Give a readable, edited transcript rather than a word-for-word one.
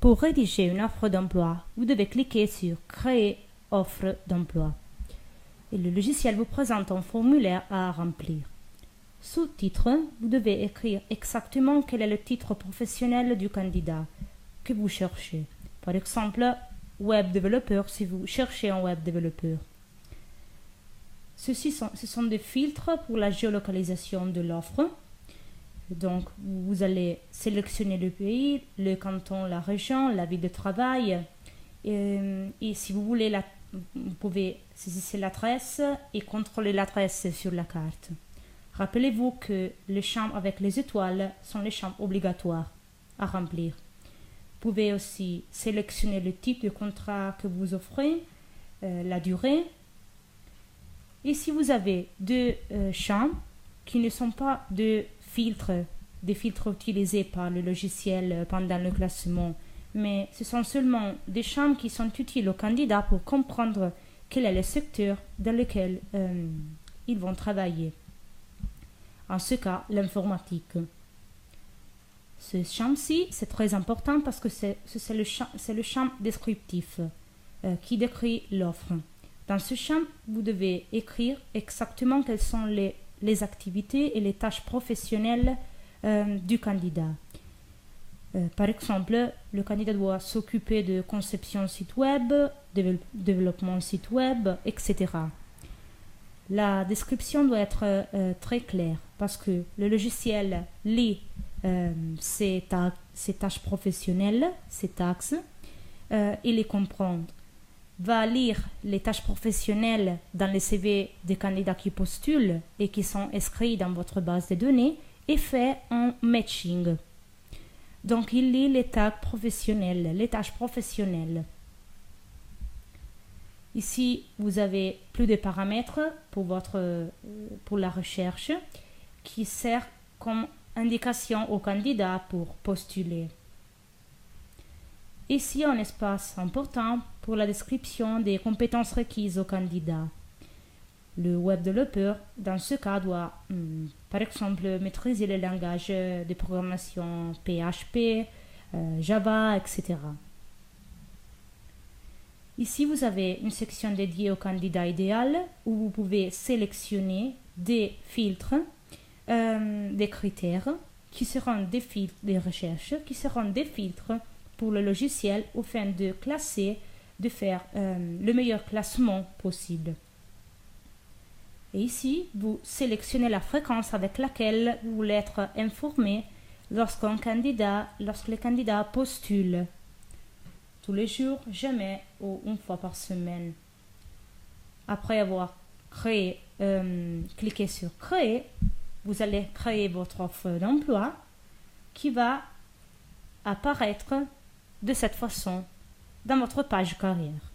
Pour rédiger une offre d'emploi, vous devez cliquer sur Créer offre d'emploi. Et le logiciel vous présente un formulaire à remplir. Sous titre, vous devez écrire exactement quel est le titre professionnel du candidat que vous cherchez. Par exemple, web développeur si vous cherchez un web développeur. Ce sont des filtres pour la géolocalisation de l'offre. Donc, vous allez sélectionner le pays, le canton, la région, la ville de travail. Et si vous voulez, vous pouvez saisir l'adresse et contrôler l'adresse sur la carte. Rappelez-vous que les champs avec les étoiles sont les champs obligatoires à remplir. Vous pouvez aussi sélectionner le type de contrat que vous offrez, la durée. Et si vous avez deux champs qui ne sont pas des filtres utilisés par le logiciel pendant le classement, mais ce sont seulement des champs qui sont utiles aux candidats pour comprendre quel est le secteur dans lequel ils vont travailler. En ce cas, l'informatique. Ce champ-ci, c'est très important parce que c'est le champ descriptif qui décrit l'offre. Dans ce champ, vous devez écrire exactement quelles sont les activités et les tâches professionnelles du candidat. Par exemple, le candidat doit s'occuper de conception site web, développement site web, etc. La description doit être très claire parce que le logiciel lit ces tâches professionnelles, ces taxes, et les comprend. Va lire les tâches professionnelles dans les CV des candidats qui postulent et qui sont inscrits dans votre base de données et fait un matching. Donc, il lit les tâches professionnelles. Ici, vous avez plus de paramètres pour la recherche qui sert comme indication au candidat pour postuler. Ici, un espace important pour la description des compétences requises au candidat. Le web développeur, dans ce cas, doit, par exemple, maîtriser les langages de programmation PHP, Java, etc. Ici, vous avez une section dédiée au candidat idéal où vous pouvez sélectionner des filtres, des critères qui seront des filtres de recherche, qui seront des filtres pour le logiciel afin de classer, de faire le meilleur classement possible. Et ici, vous sélectionnez la fréquence avec laquelle vous voulez être informé lorsque le candidat postule. Tous les jours, jamais ou une fois par semaine. Après avoir cliqué sur Créer, vous allez créer votre offre d'emploi qui va apparaître de cette façon dans votre page carrière.